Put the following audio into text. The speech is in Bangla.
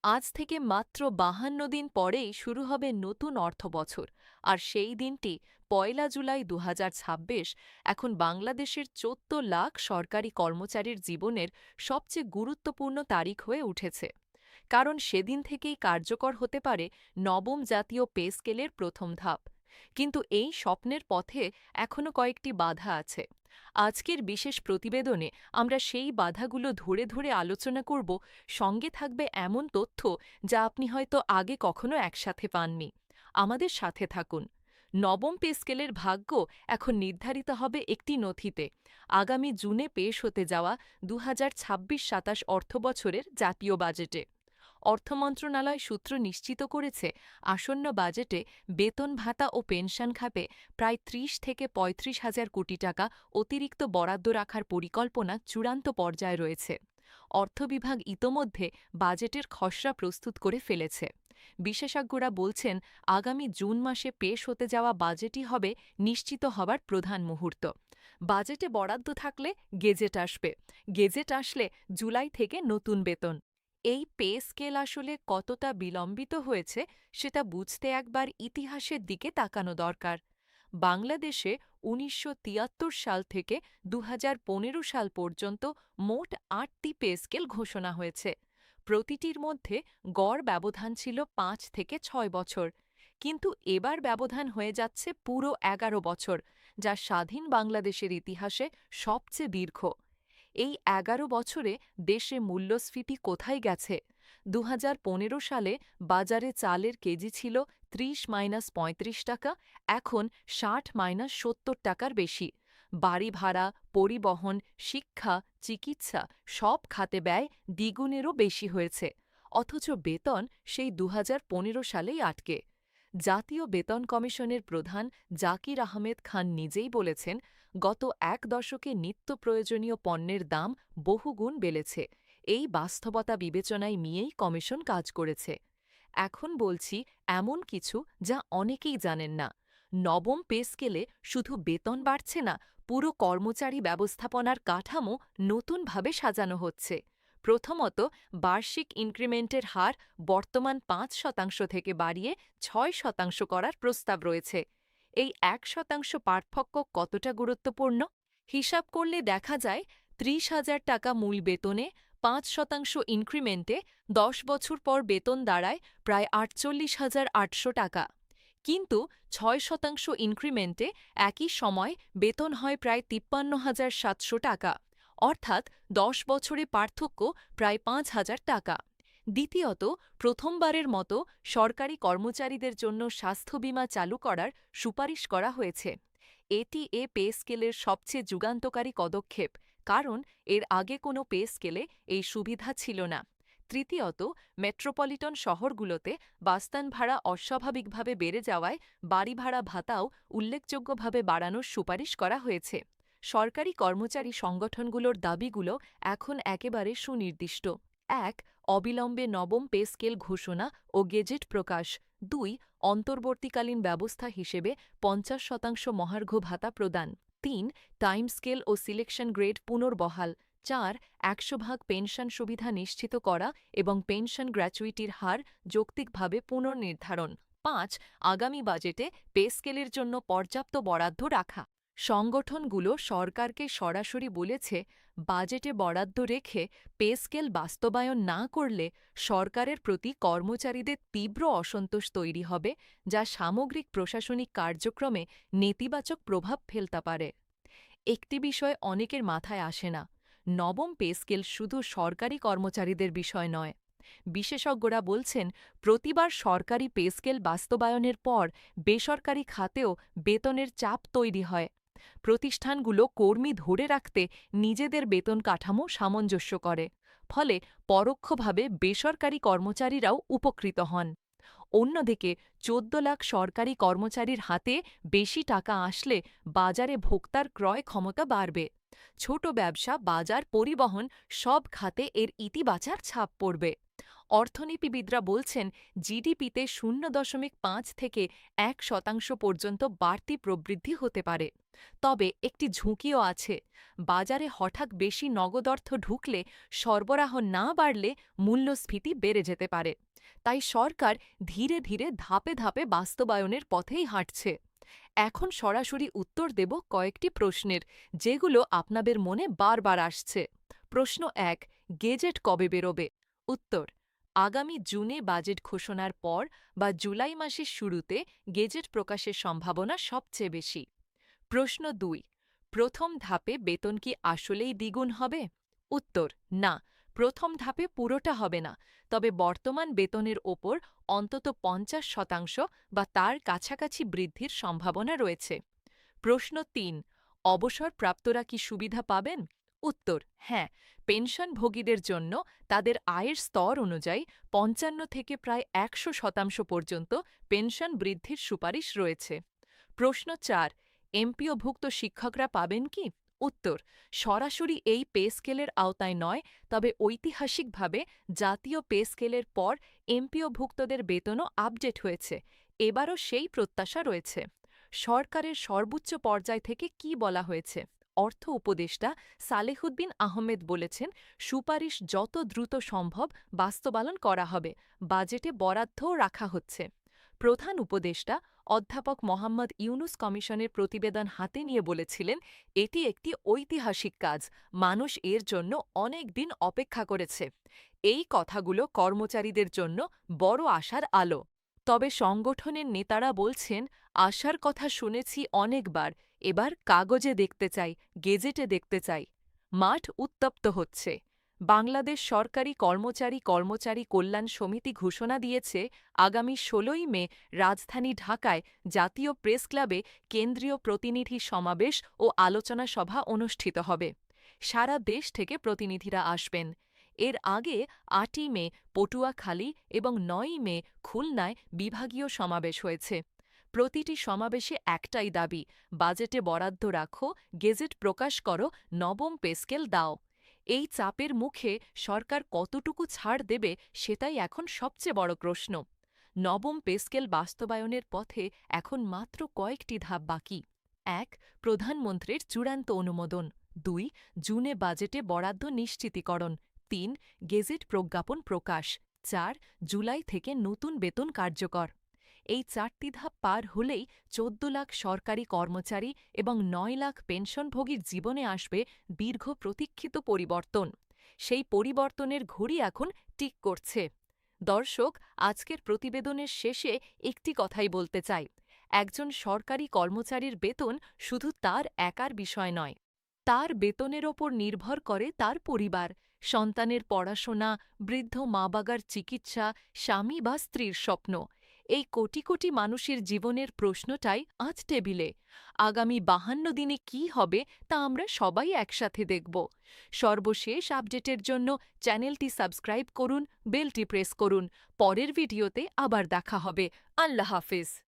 আজ থেকে মাত্র ৫২ দিন পরেই শুরু হবে নতুন অর্থবছর, আর সেই দিনটি ১লা জুলাই ২০২৬ এখন বাংলাদেশের ১৪ লাখ সরকারি কর্মচারীর জীবনের সবচেয়ে গুরুত্বপূর্ণ তারিখ হয়ে উঠেছে। কারণ সেদিন থেকেই কার্যকর হতে পারে নবম জাতীয় পে স্কেলের প্রথম ধাপ। কিন্তু এই স্বপ্নের পথে এখনও কয়েকটি বাধা আছে। আজকের বিশেষ প্রতিবেদনে আমরা সেই বাধাগুলো ধরে ধরে আলোচনা করব। সঙ্গে থাকবে এমন তথ্য যা আপনি হয়তো আগে কখনো একসাথে পাননি। আমাদের সাথে থাকুন। নবম পে স্কেলের ভাগ্য এখন নির্ধারিত হবে একটি নথিতে, আগামী জুনে পেশ হতে যাওয়া ২০২৬-২৭ অর্থবছরের জাতীয় বাজেটে। অর্থ মন্ত্রণালয় সূত্র নিশ্চিত করেছে, আসন্ন বাজেটে বেতন ভাতা ও পেনশন খাতে প্রায় ৩০ থেকে ৩৫ হাজার কোটি টাকা অতিরিক্ত বরাদ্দ রাখার পরিকল্পনা চূড়ান্ত পর্যায়ে রয়েছে। অর্থ বিভাগ ইতোমধ্যে বাজেটের খসড়া প্রস্তুত করে ফেলেছে। বিশেষজ্ঞরা বলছেন, আগামী জুন মাসে পেশ হতে যাওয়া বাজেটই হবে নিশ্চিত হবার প্রধান মুহূর্ত। বাজেটে বরাদ্দ থাকলে গেজেট আসবে, গেজেট আসলে জুলাই থেকে নতুন বেতন। এই পে স্কেল আসলে কতটা বিলম্বিত হয়েছে সেটা বুঝতে একবার ইতিহাসের দিকে তাকানো দরকার। বাংলাদেশে ১৯৭৩ সাল থেকে ২০১৫ সাল পর্যন্ত মোট ৮টি পে স্কেল ঘোষণা হয়েছে। প্রতিটির মধ্যে গড় ব্যবধান ছিল ৫ থেকে ৬ বছর। কিন্তু এবার ব্যবধান হয়ে যাচ্ছে পুরো ১১ বছর, যা স্বাধীন বাংলাদেশের ইতিহাসে সবচেয়ে দীর্ঘ। এই ১১ বছরে দেশে মূল্যস্ফীতি কোথায় গেছে? ২০১৫ সালে বাজারে চালের কেজি ছিল ৩০-৩৫ টাকা, এখন ৬০-৭০ টাকার বেশি। বাড়ি ভাড়া, পরিবহন, শিক্ষা, চিকিৎসা সব খাতে ব্যয় দ্বিগুণেরও বেশি হয়েছে। অথচ বেতন সেই ২০১৫ সালেই আটকে। জাতীয় বেতন কমিশনের প্রধান জাকির আহমেদ খান নিজেই বলেছেন, গত এক দশকে নিত্য প্রয়োজনীয় পণ্যের দাম বহুগুণ বেড়েছে। এই বাস্তবতা বিবেচনায় নিয়েই কমিশন কাজ করেছে। এখন বলছি এমন কিছু যা অনেকেই জানেন না। নবম পে স্কেলে শুধু বেতন বাড়ছে না, পুরো কর্মচারী ব্যবস্থাপনার কাঠামো নতুনভাবে সাজানো হচ্ছে। প্রথমত, বার্ষিক ইনক্রিমেন্টের হার বর্তমান ৫% থেকে বাড়িয়ে ৬% করার প্রস্তাব রয়েছে। এই ১% পার্থক্য কতটা গুরুত্বপূর্ণ? হিসাব করলে দেখা যায়, ৩০,০০০ টাকা মূল বেতনে ৫% ইনক্রিমেন্টে ১০ বছর পর বেতন দাঁড়ায় প্রায় ৪৮,৮০০ টাকা। কিন্তু ৬% ইনক্রিমেন্টে একই সময় বেতন হয় প্রায় ৫৩,৭০০ টাকা, অর্থাৎ ১০ বছরে পার্থক্য প্রায় ৫,০০০ টাকা। দ্বিতীয়ত, প্রথমবারের মতো সরকারি কর্মচারীদের জন্য স্বাস্থ্য বীমা চালু করার সুপারিশ করা হয়েছে। এটি পে স্কেলের সবচেয়ে যুগান্তকারী পদক্ষেপ, কারণ এর আগে কোনো পে স্কেলে এই সুবিধা ছিল না। তৃতীয়ত, মেট্রোপলিটন শহরগুলোতে বাসস্থান ভাড়া অস্বাভাবিকভাবে বেড়ে যাওয়ায় বাড়ি ভাড়া ভাতাও উল্লেখযোগ্যভাবে বাড়ানোর সুপারিশ করা হয়েছে। সরকারি কর্মচারী সংগঠনগুলোর দাবিগুলো এখন একেবারে সুনির্দিষ্ট। ১. অবিলম্বে নবম পে স্কেল ঘোষণা ও গেজেট প্রকাশ। ২. অন্তর্বর্তীকালীন ব্যবস্থা হিসেবে ৫০% মহার্ঘ ভাতা প্রদান। ৩. টাইম স্কেল ও সিলেকশন গ্রেড পুনর্বহাল। ৪. ১০০% পেনশন সুবিধা নিশ্চিত করা এবং পেনশন গ্র্যাচুইটির হার যৌক্তিকভাবে পুনর্নির্ধারণ। ৫. আগামী বাজেটে পে স্কেলের জন্য পর্যাপ্ত বরাদ্দ রাখা। সংগঠনগুলো সরকারকে সরাসরি বলেছে, বাজেটে বরাদ্দ রেখে পে স্কেল বাস্তবায়ন না করলে সরকারের প্রতি কর্মচারীদের তীব্র অসন্তোষ তৈরি হবে, যা সামগ্রিক প্রশাসনিক কার্যক্রমে নেতিবাচক প্রভাব ফেলতে পারে। একটি বিষয় অনেকের মাথায় আসে না, নবম পে স্কেল শুধু সরকারি কর্মচারীদের বিষয় নয়। বিশেষজ্ঞরা বলছেন, প্রতিবার সরকারি পে স্কেল বাস্তবায়নের পর বেসরকারি খাতেও বেতনের চাপ তৈরি হয়। প্রতিষ্ঠানগুলো কর্মী ধরে রাখতে নিজেদের বেতন কাঠামো সামঞ্জস্য করে, ফলে পরোক্ষভাবে বেসরকারি কর্মচারীরাও উপকৃত হন। অন্যদিকে ১৪ লাখ সরকারি কর্মচারীর হাতে বেশি টাকা আসলে বাজারে ভোক্তার ক্রয় ক্ষমতা বাড়বে। ছোট ব্যবসা, বাজার, পরিবহন সব খাতে এর ইতিবাচক ছাপ পড়বে। অর্থনীতিবিদরা বলছেন জিডিপিতে 0.5 থেকে 1% পর্যন্ত বাড়তি প্রবৃদ্ধি হতে পারে। তবে একটি ঝুঁকিও আছে। বাজারে হঠাৎ বেশি নগদ অর্থ ঢুকলে সরবরাহ না বাড়লে মূল্যস্ফীতি বেড়ে যেতে পারে। তাই সরকার ধীরে ধীরে ধাপে ধাপে বাস্তবায়নের পথেই হাঁটছে। এখন সরাসরি উত্তর দেব কয়েকটি প্রশ্নের, যেগুলো আপনাদের মনে বারবার আসছে। প্রশ্ন ১, গেজেট কবে বেরোবে? উত্তর, আগামী জুনে বাজেট ঘোষণার পর বা জুলাই মাসের শুরুতে গেজেট প্রকাশের সম্ভাবনা সবচেয়ে বেশি। প্রশ্ন ২, প্রথম ধাপে বেতন কি আসলেই দ্বিগুণ হবে? উত্তর, না, প্রথম ধাপে পুরোটা হবে না, তবে বর্তমান বেতনের ওপর অন্তত ৫০% বা তার কাছাকাছি বৃদ্ধির সম্ভাবনা রয়েছে। প্রশ্ন ৩, অবসরপ্রাপ্তরা কি সুবিধা পাবেন? উত্তর, হ্যাঁ, পেনশনভোগীদের জন্য তাদের আয়ের স্তর অনুযায়ী ৫৫ থেকে প্রায় ১০০% পর্যন্ত পেনশন বৃদ্ধির সুপারিশ রয়েছে। প্রশ্ন ৪, এমপিওভুক্ত শিক্ষকরা পাবেন কি? উত্তর, সরাসরি এই পে স্কেলের আওতায় নয়, তবে ঐতিহাসিকভাবে জাতীয় পে স্কেলের পর এমপিওভুক্তদের বেতনও আপডেট হয়েছে। এবারও সেই প্রত্যাশা রয়েছে। সরকারের সর্বোচ্চ পর্যায় থেকে কি বলা হয়েছে? অর্থ উপদেষ্টা সালেহুদ্দিন আহমেদ বলেছেন, সুপারিশ যত দ্রুত সম্ভব বাস্তবায়ন করা হবে, বাজেটে বরাদ্দও রাখা হচ্ছে। প্রধান উপদেষ্টা অধ্যাপক মোহাম্মদ ইউনুস কমিশনের প্রতিবেদন হাতে নিয়ে বলেছিলেন, এটি একটি ঐতিহাসিক কাজ, মানুষ এর জন্য অনেক দিন অপেক্ষা করেছে। এই কথাগুলো কর্মচারীদের জন্য বড় আশার আলো। তবে সংগঠনের নেতারা বলছেন, আশার কথা শুনেছি অনেকবার, এবার কাগজে দেখতে চাই, গেজেটে দেখতে চাই। মাঠ উত্তপ্ত হচ্ছে। বাংলাদেশ সরকারি কর্মচারী কল্যাণ সমিতি ঘোষণা দিয়েছে, আগামী ১৬ই মে রাজধানী ঢাকায় জাতীয় প্রেস ক্লাবে কেন্দ্রীয় প্রতিনিধি সমাবেশ ও আলোচনা সভা অনুষ্ঠিত হবে। সারা দেশ থেকে প্রতিনিধিরা আসবেন। এর আগে ৮ই মে পটুয়াখালী এবং ৯ই মে খুলনায় বিভাগীয় সমাবেশ হয়েছে। প্রতিটি সমাবেশে একটাই দাবি, বাজেটে বরাদ্দ রাখো, গেজেট প্রকাশ করো, নবম পে স্কেল দাও। এই চাপের মুখে সরকার কতটুকু ছাড় দেবে সেটাই এখন সবচেয়ে বড় প্রশ্ন। নবম পে স্কেল বাস্তবায়নের পথে এখন মাত্র কয়েকটি ধাপ বাকি। ১, প্রধানমন্ত্রীর চূড়ান্ত অনুমোদন। ২, জুনে বাজেটে বরাদ্দ নিশ্চিতীকরণ। ৩, গেজেট প্রজ্ঞাপন প্রকাশ। ৪, জুলাই থেকে নতুন বেতন কার্যকর। এই ৪টি ধাপ পার হলেই ১৪ লাখ সরকারি কর্মচারী এবং ৯ লাখ পেনশনভোগীর জীবনে আসবে দীর্ঘ প্রতীক্ষিত পরিবর্তন। সেই পরিবর্তনের ঘড়ি এখন টিক করছে। দর্শক, আজকের প্রতিবেদনের শেষে একটি কথাই বলতে চাই, একজন সরকারি কর্মচারীর বেতন শুধু তার একার বিষয় নয়। তার বেতনের ওপর নির্ভর করে তার পরিবার, সন্তানের পড়াশোনা, বৃদ্ধ মা-বাবার চিকিৎসা, স্বামী বা স্ত্রীর স্বপ্ন। এই কোটি কোটি মানুষের জীবনের প্রশ্নটাই আজ টেবিলে। আগামী ৫২ দিনে কী হবে তা আমরা সবাই একসাথে দেখব। সর্বশেষ আপডেটের জন্য চ্যানেলটি সাবস্ক্রাইব করুন, বেলটি প্রেস করুন। পরের ভিডিওতে আবার দেখা হবে। আল্লাহ হাফিজ।